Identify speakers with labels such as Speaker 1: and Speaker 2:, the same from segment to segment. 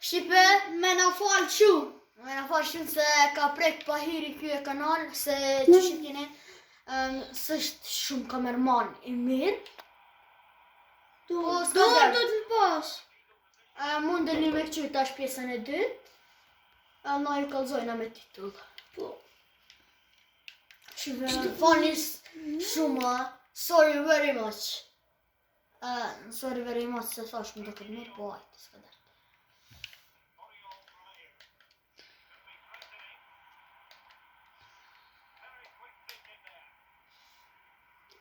Speaker 1: Shqipe,
Speaker 2: Me na falë shumë.
Speaker 1: me na falë shumë se ka prek pa hiri ky e kanal, se që shqiptini s'është shumë kamerman i mirë. Po, s'ka dërë.
Speaker 2: Do të pas.
Speaker 1: Mundeni me këqyr tash pjesën e dytë, na ju kallzojna me titull.
Speaker 2: Po.
Speaker 1: Shqipe, fani shumë, sorry very much. Sorry very much se thash më do këtë mirë, po ajtë, s'ka dërë.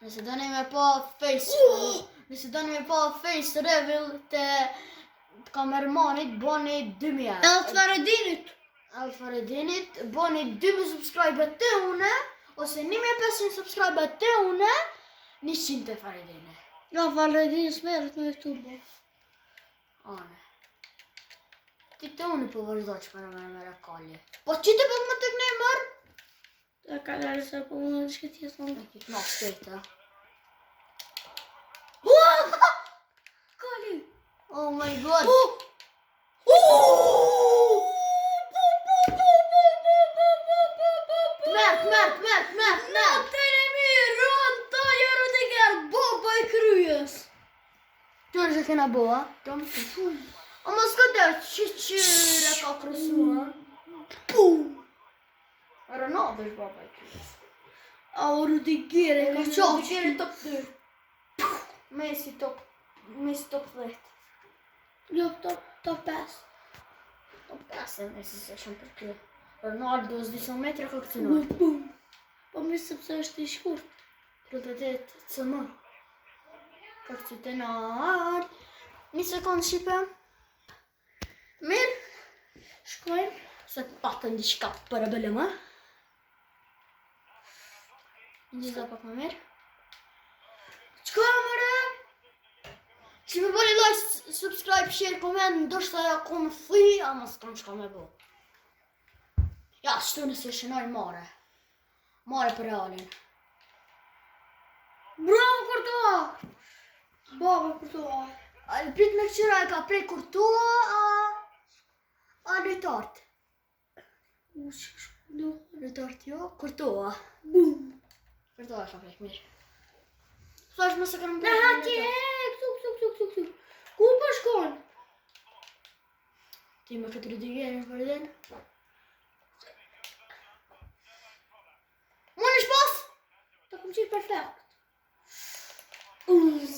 Speaker 1: Nëse doni me pa face reveal të kamermanit, boni 2000 Alfaredinit, boni 2000 subscriber të une, ose 1500 subscriber të une, 100 të Faredine.
Speaker 2: Ja, Faredin smerët në YouTube.
Speaker 1: Ane. Ti të une po vazhdo që për në me rekalje. Po që të për më të kënej mërë?
Speaker 2: E kalare se po më në shkët jetë më.
Speaker 1: Në këtë në shkëjta.
Speaker 2: Kali!
Speaker 1: Oh my god! Mert!
Speaker 2: Natën e mirë, Antalja Rudiger, baba I kryes.
Speaker 1: Tërë që kena boa, tom. O mos këtë që qyre ka krysua. Ronaldo është baba I kryes.
Speaker 2: A Rudiger e ka
Speaker 1: Rudiger
Speaker 2: qafë.
Speaker 1: top 2. Messi top 10.
Speaker 2: Jo, top 5.
Speaker 1: Top 5 e Messi se shumë për kjo. Ronaldo është 10 metra ka këtënor.
Speaker 2: Po mirë sepse është I shkurt.
Speaker 1: 38 cm. Ka këtënor. Një sekundë Shqipe. Mirë.
Speaker 2: Shkojmë.
Speaker 1: Se të patën diçka për e bëllë më. Në gjitha pak më mirë. Qka mëre? Që me bëni like, subscribe, share, comment, ndoshta ja kom thuj, ama s'kam qka me bo. Ja, shtu nëse shënojnë mare. Mare për Realin.
Speaker 2: Bravo Courtois! Baba Courtois.
Speaker 1: Prit me këqyra e ka prej Courtois, a retard. Retard jo, Courtois.
Speaker 2: Bum!
Speaker 1: Courtois ka prej mirë. Thash më se kanë
Speaker 2: Në haqje, këtu. Ku po shkon?
Speaker 1: Ti me këtë Rudigerin për den. Unë është pas!
Speaker 2: Ta kom qirë perfekt.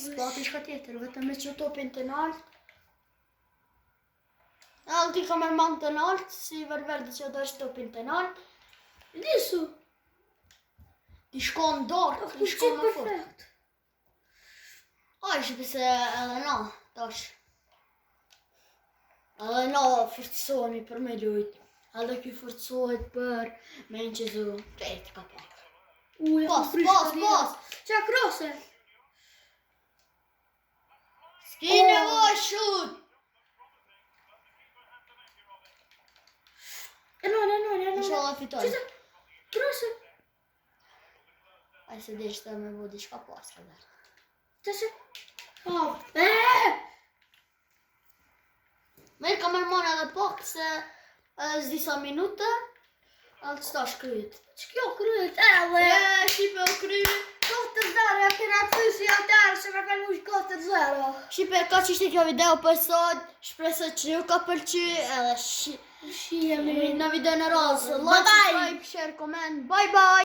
Speaker 1: S'pati shka tjetër, vetëm me që topin të nalt. Ti kamerman të nalt, si Valverde që do është topin të nalt.
Speaker 2: Nisu.
Speaker 1: Ti shkon dorë,
Speaker 2: Ta
Speaker 1: ti
Speaker 2: kom
Speaker 1: shkon
Speaker 2: qirë
Speaker 1: më fort.
Speaker 2: perfekt.
Speaker 1: Shqipe se edhe na, tash. Edhe na forcohemi për me lujt. Edhe ky forcohet për me në qezu. Krejt ka pak. Pas!
Speaker 2: Qa krose?
Speaker 1: S'ki nevoj shut! Inshallah fitoj.
Speaker 2: Krose?
Speaker 1: Aj se deshte me bu diçka pas ka dhe.
Speaker 2: Qase?
Speaker 1: Merë kamerman edhe pak se s'disa minute, edhe s'ta shkryt.
Speaker 2: Që kjo kryet edhe?
Speaker 1: Shqipe o kryt.
Speaker 2: 4-0, e kena fysi atërë se me kanë ush 4-0.
Speaker 1: Shqipe, ka që ishte kjo video për sot, shpresoj që ju ka pëlqy edhe
Speaker 2: Shihemi
Speaker 1: në video në razë.
Speaker 2: Bye bye.
Speaker 1: Like, subscribe, share, comment, bye bye!